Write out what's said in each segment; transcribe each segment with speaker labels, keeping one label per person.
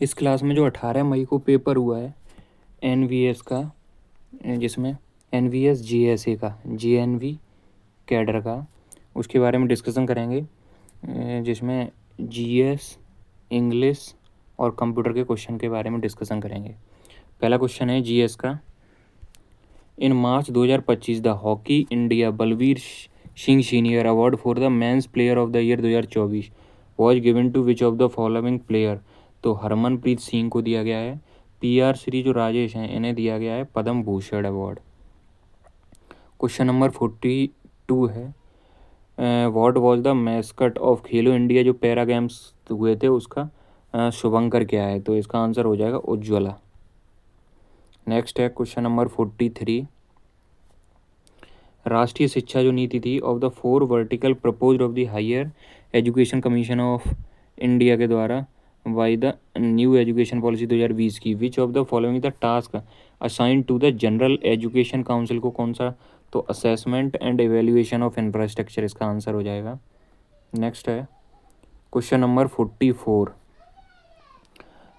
Speaker 1: इस क्लास में जो 18 मई को पेपर हुआ है एनवीएस का, जिसमें एनवीएस जीएसए का, जीएनवी कैडर का, उसके बारे में डिस्कशन करेंगे, जिसमें जीएस, इंग्लिश और कंप्यूटर के क्वेश्चन के बारे में डिस्कशन करेंगे। पहला क्वेश्चन है जीएस का। In March 2025 the hockey India Balbir Singh senior award for the men's player of the year 2024 was given to which of the following player. तो हरमनप्रीत सिंह को दिया गया है। पीआर श्री जो राजेश हैं इन्हें दिया गया है Padma Bhushan award. Question number 42 है, what was the mascot of Khelo India जो पैरा गेम्स हुए थे उसका शुभंकर क्या है। तो इसका आंसर हो जाएगा उज्ज्वला। नेक्स्ट है क्वेश्चन नंबर 43, राष्ट्रीय शिक्षा जो नीति थी of the 4 vertical proposed of the higher education commission of India के द्वारा by the new education policy 2020 की, which of the following the task assign to the general education council को कौन सा। तो assessment and evaluation of infrastructure इसका answer हो जाएगा। नेक्स्ट है question number 44,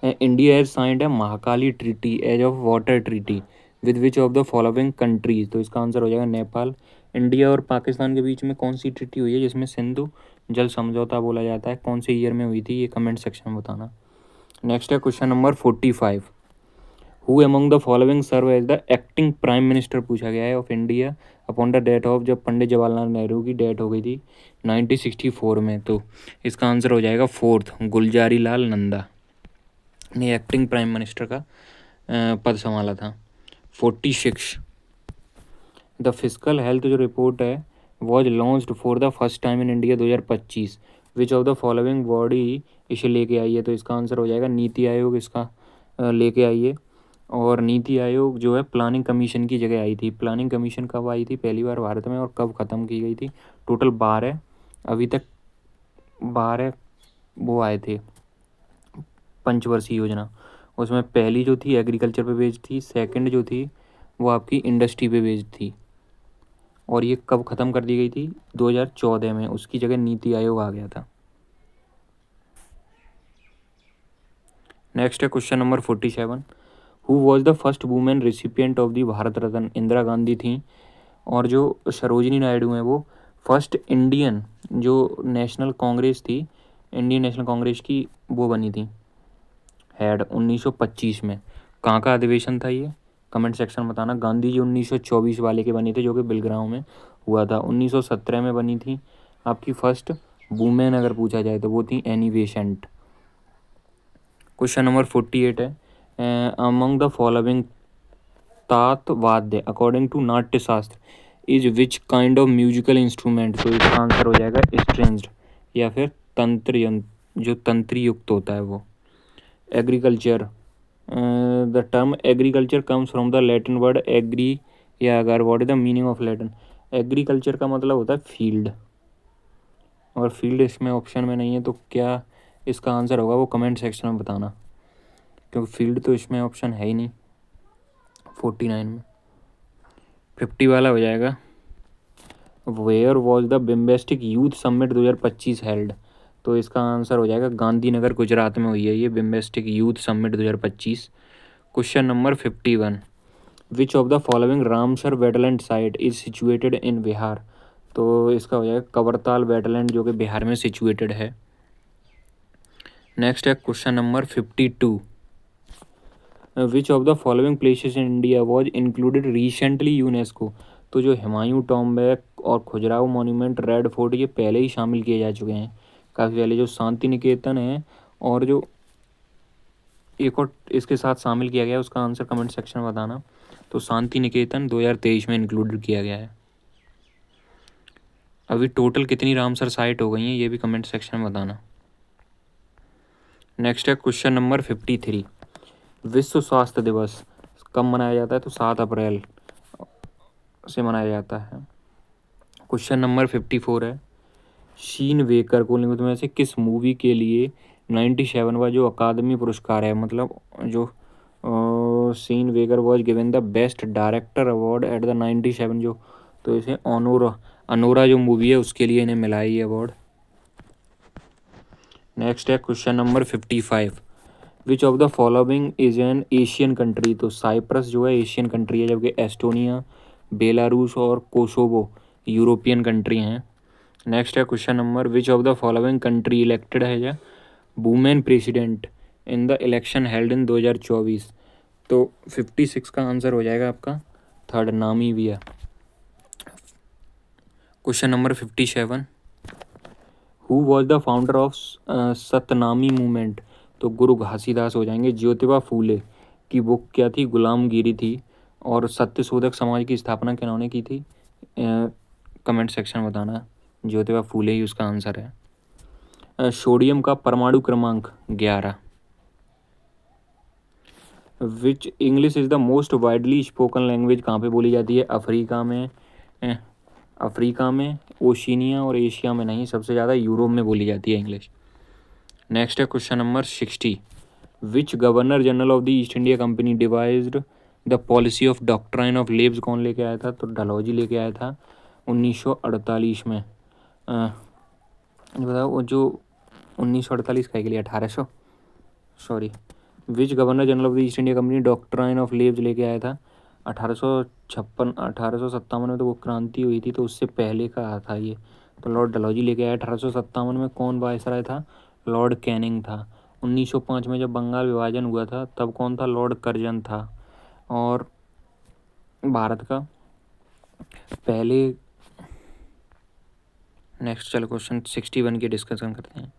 Speaker 1: India has signed है Mahakali treaty as of water treaty with which of the following countries. तो इसका आंसर हो जाएगा नेपाल। इंडिया और पाकिस्तान के बीच में कौन सी ट्रीटी हुई है जिसमें सिंधु जल समझौता बोला जाता है, कौन से ईयर में हुई थी, ये कमेंट सेक्शन में बताना। नेक्स्ट है question number 45, who among the following served as the acting prime minister पूछा गया है of India upon the death of, जब पंडित जवाहरलाल नेहरू की डेथ हो गई थी 1964 में। तो इसका आंसर हो जाएगा फोर्थ, गुलजारी लाल नंदा ने एक्टिंग प्राइम मिनिस्टर का पद संभाला था। 46, द फिजिकल हेल्थ जो रिपोर्ट है was launched for the first time in India 2025, which of the following body इसे लेके आई है। तो इसका आंसर हो जाएगा नीति आयोग इसका लेके आई है। और नीति आयोग जो है प्लानिंग कमीशन की जगह आई थी। प्लानिंग कमीशन कब आई थी पहली बार भारत में और कब ख़त्म की गई थी। टोटल 12 अभी तक 12 वो आए थे पंचवर्षीय योजना। उसमें पहली जो थी एग्रीकल्चर पे बेस्ड थी, सेकंड जो थी वो आपकी इंडस्ट्री पे बेस्ड थी, और ये कब ख़त्म कर दी गई थी 2014 में, उसकी जगह नीति आयोग आ गया था। नेक्स्ट है question number 47, who was the first women recipient of the Bharat Ratna. Indira Gandhi थी, और जो सरोजिनी नायडू हैं वो फर्स्ट इंडियन जो नेशनल कांग्रेस थी, इंडियन नेशनल कांग्रेस की वो बनी थी हेड 1925 में। कहाँ का अधिवेशन था ये, कमेंट सेक्शन में बताना। गांधी जी 1924 वाले के बने थे जो कि बिलग्राम में हुआ था। 1917 में बनी थी आपकी फर्स्ट वुमेन, अगर पूछा जाए तो वो थी एनी बेसेंट। क्वेश्चन नंबर 48 है, अमंग द फॉलोइंग तात वाद्य अकॉर्डिंग टू नाट्य शास्त्र is which kind of musical instrument. तो इसका आंसर हो जाएगा स्ट्रिंग्ड या फिर तंत्र यंत्र, जो तंत्री युक्त होता है वो। Agriculture, the term agriculture comes from the Latin word agri या अगर, what is the meaning of Latin. Agriculture का मतलब होता है फील्ड, और फील्ड इसमें ऑप्शन में नहीं है, तो क्या इसका आंसर होगा वो कमेंट सेक्शन में बताना, क्योंकि फील्ड तो इसमें ऑप्शन है ही नहीं 49 में। 50 वाला हो जाएगा, where was the BIMSTEC youth summit 2025 held. तो इसका आंसर हो जाएगा गांधीनगर गुजरात में हुई है ये BIMSTEC youth summit 2025। Question number 51, which of the following Ramsar wetland site is situated in Bihar. तो इसका हो जाएगा कवरताल वेटलैंड जो कि बिहार में सिचुएटेड है। नेक्स्ट है question number 52, which of the following places in India was included recently UNESCO. तो जो हुमायूं टॉम्ब और खुजराहो मॉन्यूमेंट, रेड फोर्ट, ये पहले ही शामिल किए जा चुके हैं काफ़ी पहले। जो शांति निकेतन है और जो एक और इसके साथ शामिल किया गया है उसका आंसर कमेंट सेक्शन में बताना। तो शांति निकेतन 2023 में इंक्लूडेड किया गया है। अभी टोटल कितनी रामसर साइट हो गई हैं ये भी कमेंट सेक्शन में बताना। नेक्स्ट है क्वेश्चन नंबर 53, विश्व स्वास्थ्य दिवस कब मनाया जाता है। तो 7 अप्रैल से मनाया जाता है। क्वेश्चन नंबर 54 है, शीन वेकर को निम्न में से किस मूवी के लिए 97वां जो अकादमी पुरस्कार है, मतलब जो Sean Baker was given the best director award at the 97 जो, तो इसे अनोरा जो मूवी है उसके लिए इन्हें मिला ये अवार्ड। नेक्स्ट है question number 55, which of the following is an Asian country. तो साइप्रस जो है एशियन कंट्री है, जबकि एस्टोनिया, बेलारूस और कोसोवो यूरोपियन कंट्री हैं। नेक्स्ट है question number, which of the following country elected है women president in the election held in 2024। तो 56 का आंसर हो जाएगा आपका third, Namibia. Question number 57, who was the founder of Satnami movement. तो गुरु घासीदास हो जाएंगे। ज्योतिबा फूले की बुक क्या थी, गुलामगिरी थी। और सत्यशोधक समाज की स्थापना किन्होंने की थी, कमेंट सेक्शन में बताना। ज्योतिबा फूले ही उसका आंसर है। सोडियम का परमाणु क्रमांक 11। Which English is the most widely spoken language कहाँ पे बोली जाती है, अफ्रीका में, अफ्रीका में, ओशिनिया और एशिया में नहीं, सबसे ज़्यादा यूरोप में बोली जाती है इंग्लिश। नेक्स्ट है question number 60, which governor general of the east India company devised the policy of doctrine of labs. कौन लेके आया था, तो डलहौजी लेके आया था 1948 में। बताओ वो जो 1948 का के लिए 1800, sorry, which governor general of the east India company doctrine of labs लेके आया था 1856, 1857 में तो वो क्रांति हुई थी, तो उससे पहले का था ये। तो लॉर्ड डलहौजी लेके आया 1857 में। कौन वायसराय था, लॉर्ड कैनिंग था। 1905 में जब बंगाल विभाजन हुआ था तब कौन था, लॉर्ड कर्जन था। और भारत का पहले, नेक्स्ट चलो क्वेश्चन 61 की डिस्कशन करते हैं।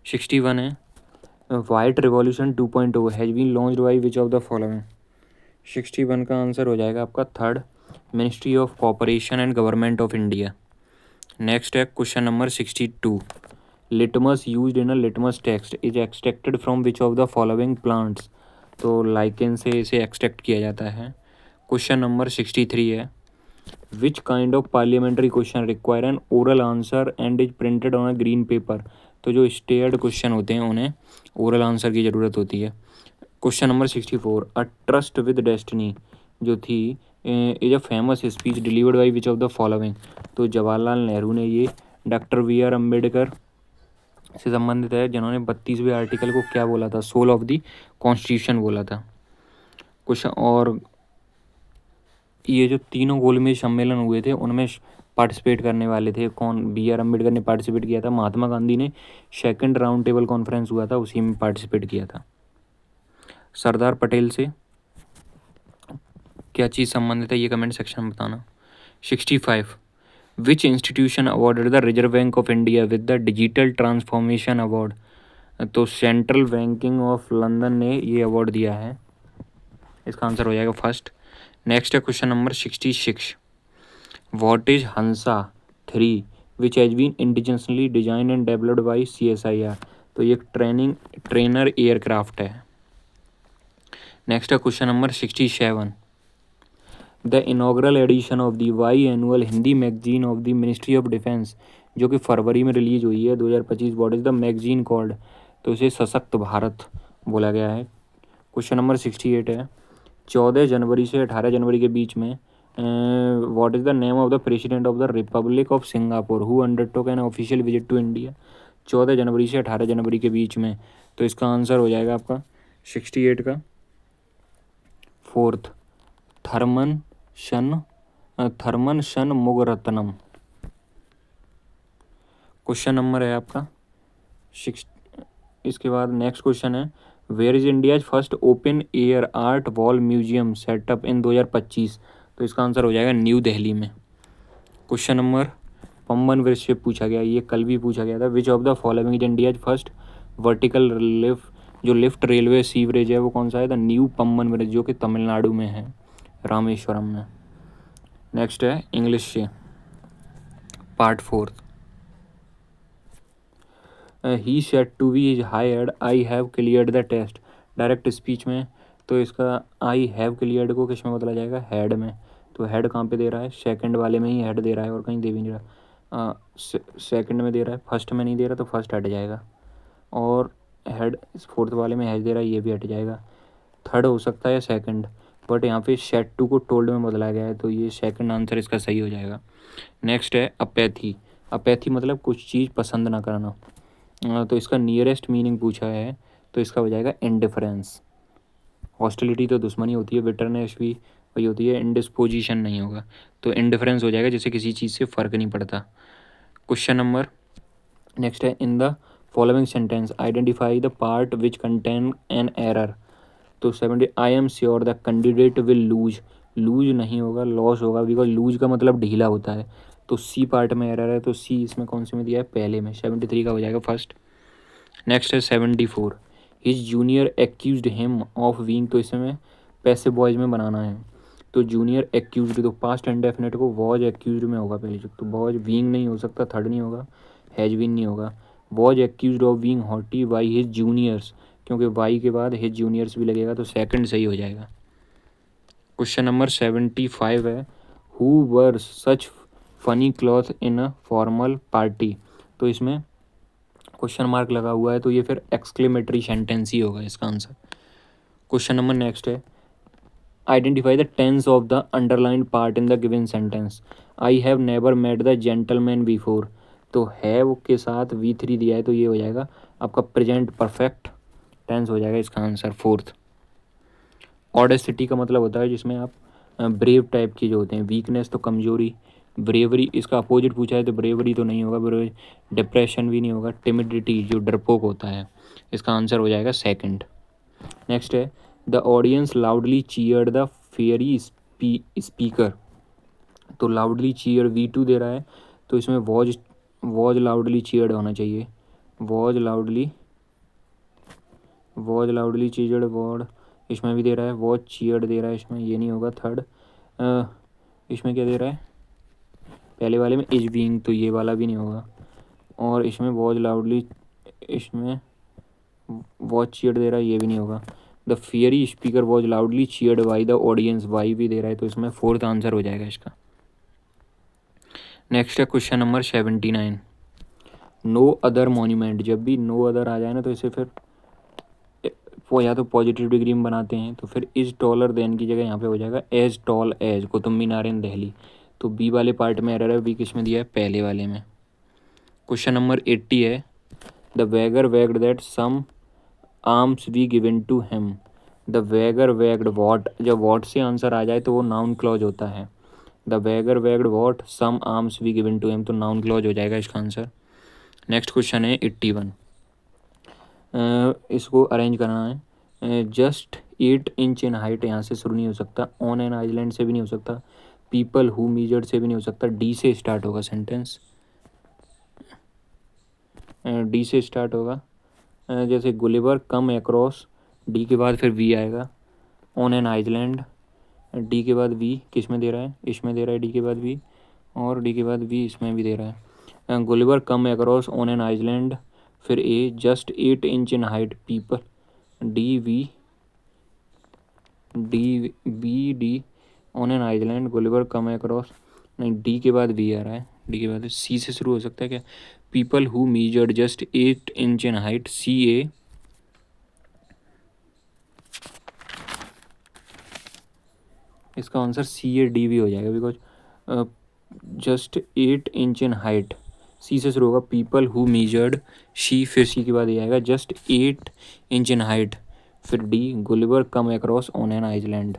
Speaker 1: 61 है, white revolution 2.0 has been launched by which of the following. 61 का आंसर हो जाएगा आपका third, ministry of cooperation and government of India. Next है question number 62, litmus used in a litmus test is extracted from which of the following plants. तो lichen से इसे extract किया जाता है। क्वेश्चन नंबर 63 है, which kind of parliamentary question require an oral answer and is printed on a green pepper. तो जो stared question होते हैं उन्हें ओरल आंसर की ज़रूरत होती है। Question number 64, a trust with destiny जो थी is a famous speech delivered by which of the following. तो जवाहरलाल नेहरू ने ये डॉक्टर बी आर अम्बेडकर से संबंधित है, जिन्होंने 32वें आर्टिकल को क्या बोला था, सोल ऑफ द कॉन्स्टिट्यूशन बोला था। क्वेश्चन, और ये जो तीनों गोलमेज सम्मेलन हुए थे उनमें पार्टिसिपेट करने वाले थे कौन, बी आर अम्बेडकर ने पार्टिसिपेट किया था, महात्मा गांधी ने सेकंड राउंड टेबल कॉन्फ्रेंस हुआ था उसी में पार्टिसिपेट किया था। सरदार पटेल से क्या चीज़ संबंधित है ये कमेंट सेक्शन में बताना। 65, which institution awarded the reserve bank of India with the digital transformation award. तो सेंट्रल बैंकिंग ऑफ लंदन ने ये अवार्ड दिया है, इसका आंसर हो जाएगा फर्स्ट। नेक्स्ट है question number 66, what is Hansa 3 which has been indigenously designed and developed by CSIR। तो ये ट्रेनर एयरक्राफ्ट है। नेक्स्ट है question number 67, the inaugural edition of the biannual Hindi magazine of the ministry of defence जो कि फरवरी में release हुई है 2025, what is the magazine called. तो इसे सशक्त भारत बोला गया है। क्वेश्चन नंबर 68 है, 14 जनवरी से 18 जनवरी के बीच में what is the name of the president of the republic of Singapore who undertook an official visit to India. 14 जनवरी से 18 जनवरी के बीच में, तो इसका आंसर हो जाएगा आपका 68 का फोर्थ, थर्मन शन मुगरत्नम। क्वेश्चन नंबर है आपका 6। इसके बाद नेक्स्ट क्वेश्चन है, where is India's first open air art wall museum set up in 2025। तो इसका आंसर हो जाएगा न्यू दिल्ली में। क्वेश्चन नंबर 55 से पूछा गया, ये कल भी पूछा गया था, विच of the following is India's first vertical lift railway sewerage है वो कौन सा है, द न्यू पम्बन ब्रिज जो कि तमिलनाडु में है, रामेश्वरम में। नेक्स्ट है इंग्लिश से part 4, he said to be is hired I have cleared the test. Direct speech में तो इसका आई हैव क्लियर्ड को किस में बदला जाएगा, हेड में। तो हेड कहाँ पे दे रहा है, सेकंड वाले में ही हेड दे रहा है और कहीं दे भी नहीं रहा। सेकंड में दे रहा है, फर्स्ट में नहीं दे रहा, तो फर्स्ट हट जाएगा। और हेड फोर्थ वाले में हैज दे रहा है, ये भी हट जाएगा। थर्ड हो सकता है या सेकंड, बट यहाँ पे सेड टू को टोल्ड में बदला गया है, तो ये सेकंड आंसर इसका सही हो जाएगा। नेक्स्ट है अपैथी। अपैथी मतलब कुछ चीज़ पसंद ना करना। तो इसका नियरेस्ट मीनिंग पूछा है, तो इसका हो जाएगा इंडिफरेंस। हॉस्टिलिटी तो दुश्मनी होती है, बिटरनेस भी वही होती है, इंडिस्पोजिशन नहीं होगा, तो इंडिफरेंस हो जाएगा, जैसे किसी चीज़ से फ़र्क नहीं पड़ता। क्वेश्चन नंबर नेक्स्ट है, in the following sentence identify the part which contain an error. तो 70 I am sure the candidate will lose, lose नहीं होगा, लॉस होगा, बिकॉज लूज का मतलब ढीला होता है, तो सी पार्ट में एरर है, तो सी इसमें कौन से में दिया है, पहले में, 73 का हो जाएगा फर्स्ट। नेक्स्ट है 74, his junior accused him of being, तो इसमें पैसिव वॉइस में बनाना है, तो जूनियर एक्यूज्ड, तो पास्ट इंडेफिनिट को वॉज एक्यूज्ड में होगा पहले, तो वॉज बीइंग नहीं हो सकता, थर्ड नहीं होगा, हैज बीन नहीं होगा, was accused of being haughty by his juniors, क्योंकि वाई के बाद हिज जूनियर्स भी लगेगा, तो सेकंड सही हो जाएगा। क्वेश्चन नंबर 75 है, who were such funny cloth in a formal party, तो इसमें क्वेश्चन मार्क लगा हुआ है, तो ये फिर एक्सक्लेमेटरी सेंटेंस ही होगा इसका आंसर। क्वेश्चन नंबर नेक्स्ट है, identify the tense of the underlined part in the given sentence. I have never met the gentleman before, तो हैव के साथ V3 दिया है, तो ये हो जाएगा आपका प्रेजेंट परफेक्ट टेंस हो जाएगा इसका आंसर फोर्थ। ऑडेसिटी का मतलब होता है जिसमें आप ब्रेव टाइप की जो होते हैं, वीकनेस तो कमजोरी, ब्रेवरी इसका अपोजिट पूछा है, तो ब्रेवरी तो नहीं होगा, ब्रेवरी डिप्रेशन भी नहीं होगा, टिमिडिटी जो डरपोक होता है, इसका आंसर हो जाएगा सेकंड। नेक्स्ट है, the audience loudly cheered the fairy speaker, तो लाउडली चीयर V2 दे रहा है, तो इसमें वॉज लाउडली चीयर्ड होना चाहिए, वॉज लाउडली चीयर्ड वर्ड, इसमें भी दे रहा है वॉज चीयर्ड दे रहा है, इसमें ये नहीं होगा थर्ड। इसमें क्या दे रहा है, पहले वाले में इज बीइंग, तो ये वाला भी नहीं होगा, और इसमें वॉज लाउडली, इसमें वॉज चीयर्ड दे रहा है, ये भी नहीं होगा। The fiery speaker was loudly cheered by the audience, Y भी दे रहा है, तो इसमें फोर्थ आंसर हो जाएगा इसका। नेक्स्ट है question number 79, no other monument, जब भी नो अदर आ जाए ना, तो इसे फिर वो या तो पॉजिटिव डिग्री में बनाते हैं, तो फिर इज टॉलर देन की जगह यहाँ पे हो जाएगा as tall as Qutub Minar इन दिल्ली, तो बी वाले पार्ट में एरर है, बी किस में दिया है, पहले वाले में। क्वेश्चन नंबर 80 है, the wager wagged that some arms be given to him, the wager wagged what, जब वॉट से आंसर आ जाए तो वो नाउन क्लॉज होता है, the wager wagged what some arms be given to him, तो नाउन क्लॉज हो जाएगा इसका आंसर। नेक्स्ट क्वेश्चन है 81, इसको अरेंज करना है, जस्ट 8 इंच इन हाइट, यहाँ से शुरू नहीं हो सकता, ऑन एन आइलैंड से भी नहीं हो सकता, पीपल हु मीजर्ड से भी नहीं हो सकता, डी से स्टार्ट होगा सेंटेंस, डी से स्टार्ट होगा, जैसे गुलिवर कम अक्रॉस, डी के बाद फिर वी आएगा, ऑन एन आइलैंड, डी के बाद वी किस में दे रहा है, इसमें दे रहा है डी के बाद वी, और डी के बाद वी इसमें भी दे रहा है, Gulliver come across on an island, फिर A just 8 inch in height, people, D V D B D on an island, Gulliver come across, नहीं डी के बाद वी आ रहा है, डी के बाद सी से शुरू हो सकता है क्या, people who measured just 8 inch in height, C A, इसका आंसर सी ए डी भी हो जाएगा, because just 8 inch in height, C से शुरू होगा, पीपल हु मीजर्ड, शी, फिर सी के बाद ये आएगा जस्ट 8 इंच इन हाइट, फिर D Gulliver come across on an island,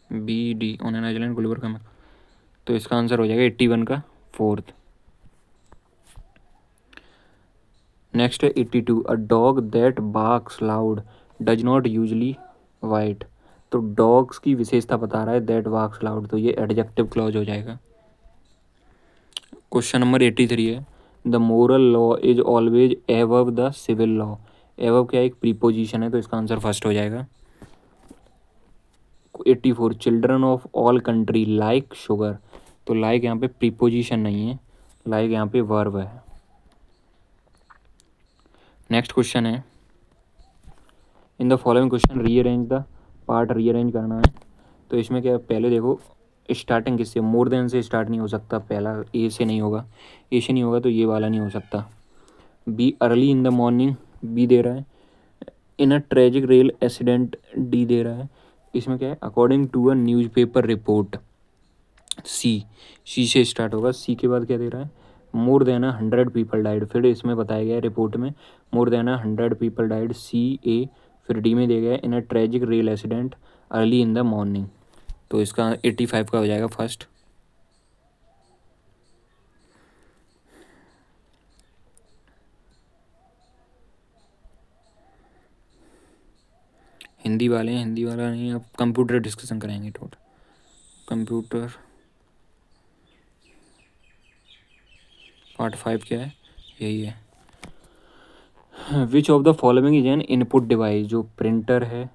Speaker 1: B D on an island Gulliver come, तो इसका आंसर हो जाएगा 81 का फोर्थ। नेक्स्ट है 82, a dog that barks loud does not usually white, तो डॉग्स की विशेषता बता रहा है, दैट बार्क्स लाउड, तो ये एडजेक्टिव क्लॉज हो जाएगा। क्वेश्चन नंबर 83 है, the moral law is always above the civil law, above क्या एक प्रीपोजिशन है, तो इसका आंसर फर्स्ट हो जाएगा। 84, children of all country like sugar, तो लाइक यहाँ पे प्रीपोजिशन नहीं है, लाइक यहाँ पे वर्ब है। नेक्स्ट क्वेश्चन है, in the following question rearrange the part, rearrange करना है, तो इसमें क्या पहले देखो स्टार्टिंग किससे, मोर देन से स्टार्ट नहीं हो सकता, पहला ए से नहीं होगा, ए से नहीं होगा तो ये वाला नहीं हो सकता, B early in the morning, B दे रहा है, in a tragic rail accident, D दे रहा है, इसमें क्या है, according to a newspaper report, C, C से स्टार्ट होगा, सी के बाद क्या दे रहा है, मोर देन 100 पीपल डाइड, फिर इसमें बताया गया रिपोर्ट में more than 100 people died, CA, फिर डी में दिया गया in a tragic rail accident early in the morning. तो इसका 85 का हो जाएगा फर्स्ट। हिंदी वाले हैं, हिंदी वाला नहीं, अब कंप्यूटर डिस्कशन करेंगे टोटल। कंप्यूटर पार्ट 5 क्या है, यही है। Which of the following is N input device, जो प्रिंटर है,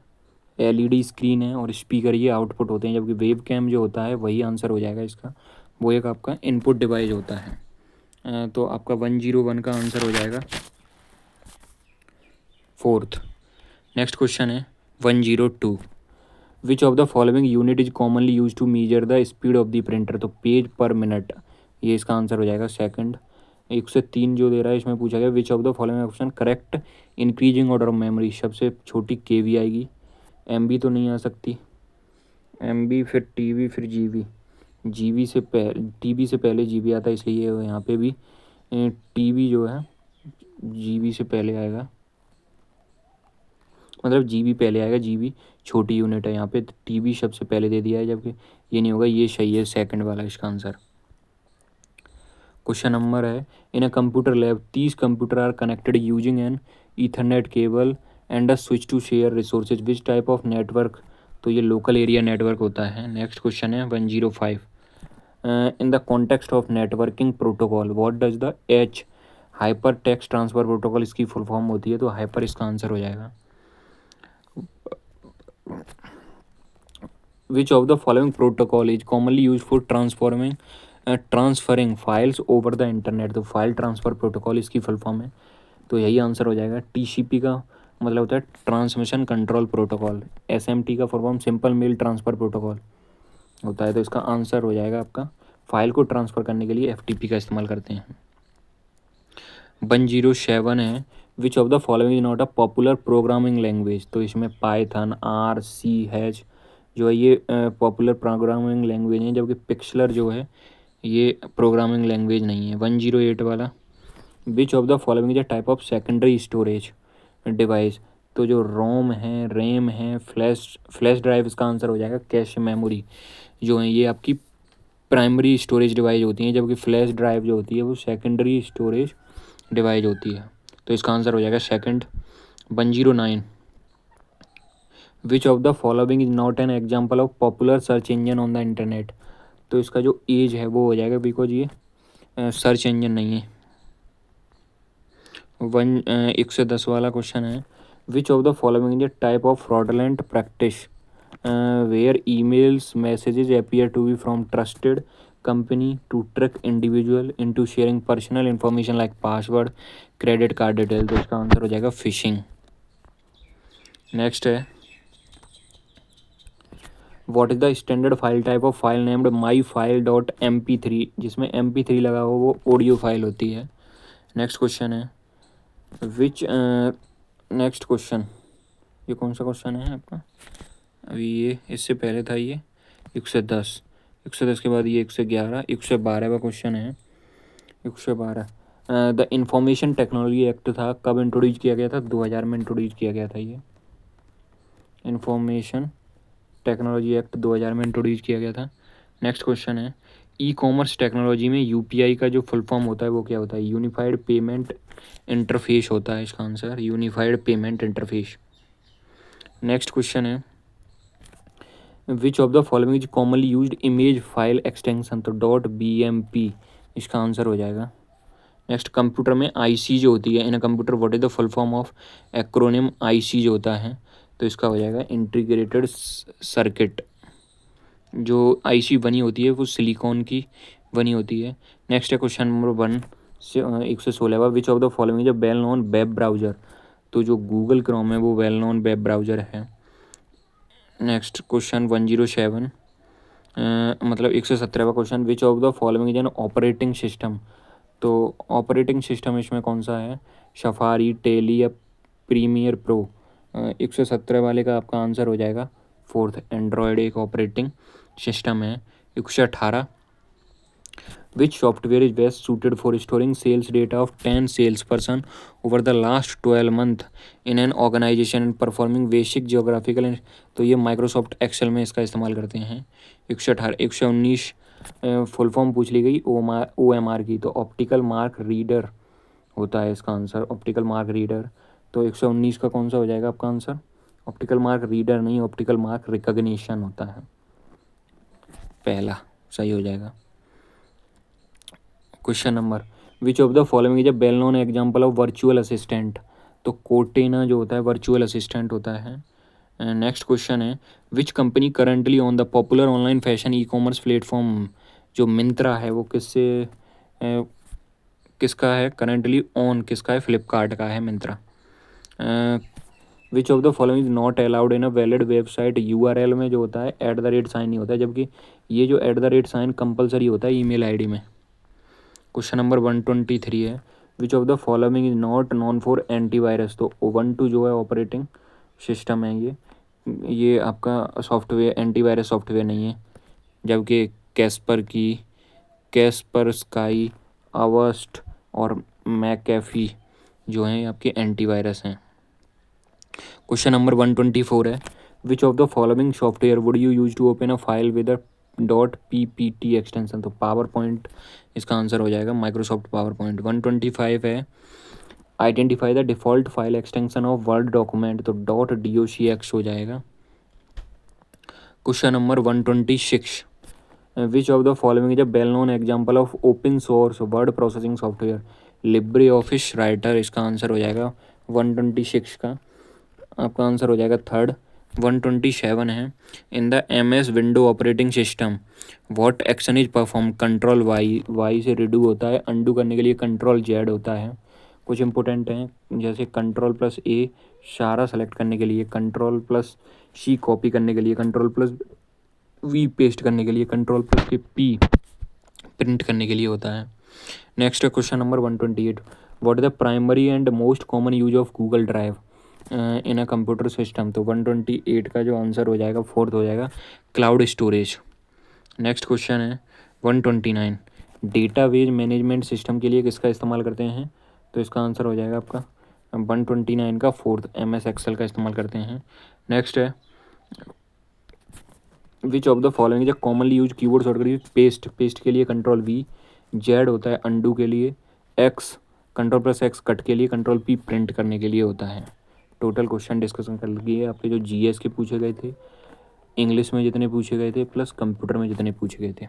Speaker 1: LED स्क्रीन है और स्पीकर, ये आउटपुट होते हैं, जबकि वेब कैम जो होता है वही आंसर हो जाएगा इसका, वो एक आपका इनपुट डिवाइस होता है। तो आपका 101 का आंसर हो जाएगा फोर्थ। नेक्स्ट क्वेश्चन है 102, which of the following unit is commonly use to measure the speed of the printer, तो पेज पर मिनट, ये इसका आंसर हो जाएगा सेकंड। 103 जो दे रहा है इसमें पूछा गया विच of the following option correct increasing order of memory, सबसे छोटी KB आएगी, MB तो नहीं आ सकती, MB फिर TB फिर GB, TB से पहले GB आता है, इसलिए यहाँ पे भी TB जो है GB से पहले आएगा, मतलब GB पहले आएगा, GB छोटी यूनिट है, यहाँ पे TB सबसे पहले दे दिया है, जबकि ये नहीं होगा, ये सही है सेकंड वाला इसका आंसर। क्वेश्चन नंबर है in a computer lab 30 computer are connected using an ethernet cable and a switch to share resources, which type of network, तो ये लोकल एरिया नेटवर्क होता है। नेक्स्ट क्वेश्चन है 105, in the context of networking protocol what does the H hyper text transfer protocol, इसकी full form होती है, तो hyper इसका आंसर हो जाएगा। विच of the following protocol is commonly use for transferring files over the internet, तो file transfer protocol इसकी full form है, तो यही आंसर हो जाएगा। TCP का मतलब होता है ट्रांसमिशन कंट्रोल प्रोटोकॉल, SMT का full form simple mail transfer protocol होता है, तो इसका आंसर हो जाएगा आपका, फाइल को ट्रांसफ़र करने के लिए FTP का इस्तेमाल करते हैं। 107 है which of the following is not a popular programming language, तो इसमें पाइथन, R, C, जो है ये पॉपुलर प्रोग्रामिंग लैंग्वेज है, जबकि पिक्सलर जो है ये प्रोग्रामिंग लैंग्वेज नहीं है। 108 वाला विच of the following is a type of secondary storage device, तो जो रोम है, रैम है, फ्लैश ड्राइव, इसका आंसर हो जाएगा कैश मेमोरी, जो है ये आपकी प्राइमरी स्टोरेज डिवाइस होती हैं, जबकि फ्लैश ड्राइव जो होती है वो सेकेंडरी स्टोरेज डिवाइस होती है, तो इसका आंसर हो जाएगा second. 109 which of the following is not an example of popular search engine on the internet, तो इसका जो एज है वो हो जाएगा बिकॉज ये सर्च इंजन नहीं है। 110 वाला क्वेश्चन है which of the following is a type of fraudulent practice where emails messages appear to be from trusted company to trick individual into sharing personal information like password, credit card detail, तो इसका answer हो जाएगा phishing. Next है what is the standard file type of file named myfile.mp3, जिसमें MP3 लगा हो वो audio file होती है। नेक्स्ट क्वेश्चन है विच नेक्स्ट क्वेश्चन, ये कौन सा क्वेश्चन है आपका, अभी ये इससे पहले था ये 110, 110 के बाद ये 111, 112 का क्वेश्चन है। 112 द इंफॉर्मेशन टेक्नोलॉजी एक्ट था कब इंट्रोड्यूस किया गया था, 2000 में इंट्रोड्यूस किया गया था, ये इंफॉर्मेशन टेक्नोलॉजी एक्ट 2000 में इंट्रोड्यूस किया गया था। नेक्स्ट क्वेश्चन है ई-कॉमर्स टेक्नोलॉजी में UPI का जो फुल फॉर्म होता है वो क्या होता है, यूनिफाइड पेमेंट इंटरफेस होता है इसका answer, unified payment interface. Next question है which of the following is commonly used image file extension, तो .bmp इसका आंसर हो जाएगा। नेक्स्ट कंप्यूटर में IC जो होती है in a computer what is the full form of acronym IC जो होता है, तो इसका हो जाएगा इंटीग्रेटेड सर्किट, जो IC बनी होती है वो सिलिकॉन की बनी होती है। नेक्स्ट है क्वेश्चन नंबर 1 से 116 which of the following is a well known web browser, तो जो गूगल क्रोम है वो वेल नोन वेब ब्राउज़र है। नेक्स्ट क्वेश्चन 107 मतलब 117वां question which of the following is an operating system, तो ऑपरेटिंग सिस्टम इसमें कौन सा है, सफारी, टेली या प्रीमियर प्रो। 117 वाले का आपका आंसर हो जाएगा फोर्थ, एंड्रॉयड एक ऑपरेटिंग सिस्टम है। 118 Which software is best suited for storing sales data of 10 salesperson over the last 12 month in an organization and performing basic geographical तो ये माइक्रोसॉफ्ट एक्सेल में इसका इस्तेमाल करते हैं। 119 फुल फॉर्म पूछ ली गई ओ एम आर की, तो ऑप्टिकल मार्क रीडर होता है इसका आंसर, ऑप्टिकल मार्क रीडर। तो 119 का कौन सा हो जाएगा आपका आंसर? ऑप्टिकल मार्क रीडर नहीं, ऑप्टिकल मार्क रिकग्निशन होता है, पहला सही हो जाएगा। Question number, which of the following is a well known example of virtual assistant? तो कोटेना जो होता है वर्चुअल असिस्टेंट होता है। नेक्स्ट क्वेश्चन है, which company currently on the popular online fashion e commerce platform? जो मिंत्रा है वो किसका है करंटली ऑन, किसका है? फ्लिपकार्ट का है मिंत्रा। विच of the following is not allowed in a valid website? URL में जो होता है @ साइन नहीं होता है, जबकि ये जो @ साइन कंपलसरी होता है ईमेल आईडी में। क्वेश्चन नंबर 123 है, which of the following is not non for antivirus? तो Ubuntu जो है ऑपरेटिंग सिस्टम है ये आपका सॉफ्टवेयर एंटीवायरस सॉफ्टवेयर नहीं है, जबकि कैस्पर स्काई, अवस्ट और मैकेफी जो हैं आपके एंटीवायरस हैं। क्वेश्चन नंबर 124 है, which of the following software would you use to open a file with a .ppt extension? तो पावर पॉइंट इसका आंसर हो जाएगा, माइक्रोसॉफ्ट पावर पॉइंट। 125 है, identify the default file extension of word document? तो .docx हो जाएगा। Question number 126, which of the following is a well known example of open source word processing software? Libre office writer इसका answer हो जाएगा 126 का, आपका answer हो जाएगा थर्ड। 127 है, in the MS window operating system what action is perform? Control Y से redo होता है, अंडू करने के लिए कंट्रोल Z होता है। कुछ इंपॉर्टेंट हैं जैसे Ctrl+A सारा सेलेक्ट करने के लिए, Ctrl+C कॉपी करने के लिए, Ctrl+V पेस्ट करने के लिए, Ctrl+P प्रिंट करने के लिए होता है। नेक्स्ट है question number 128, what is the primary and most common use of Google drive in a computer system? तो 128 का जो आंसर हो जाएगा फोर्थ हो जाएगा क्लाउड स्टोरेज। नेक्स्ट क्वेश्चन है 129, डेटाबेस मैनेजमेंट सिस्टम के लिए किसका इस्तेमाल करते हैं? तो इसका आंसर हो जाएगा आपका 129 का फोर्थ, MS एक्सेल का इस्तेमाल करते हैं। नेक्स्ट है, which of the following is a commonly use keyboard shortcut? Paste के लिए Ctrl+V, Z होता है अंडू के लिए, X Ctrl+X कट के लिए, Ctrl+P प्रिंट करने के लिए होता है। टोटल क्वेश्चन डिस्कशन कर लिए आपके जो GS के पूछे गए थे, इंग्लिश में जितने पूछे गए थे प्लस कंप्यूटर में जितने पूछे गए थे।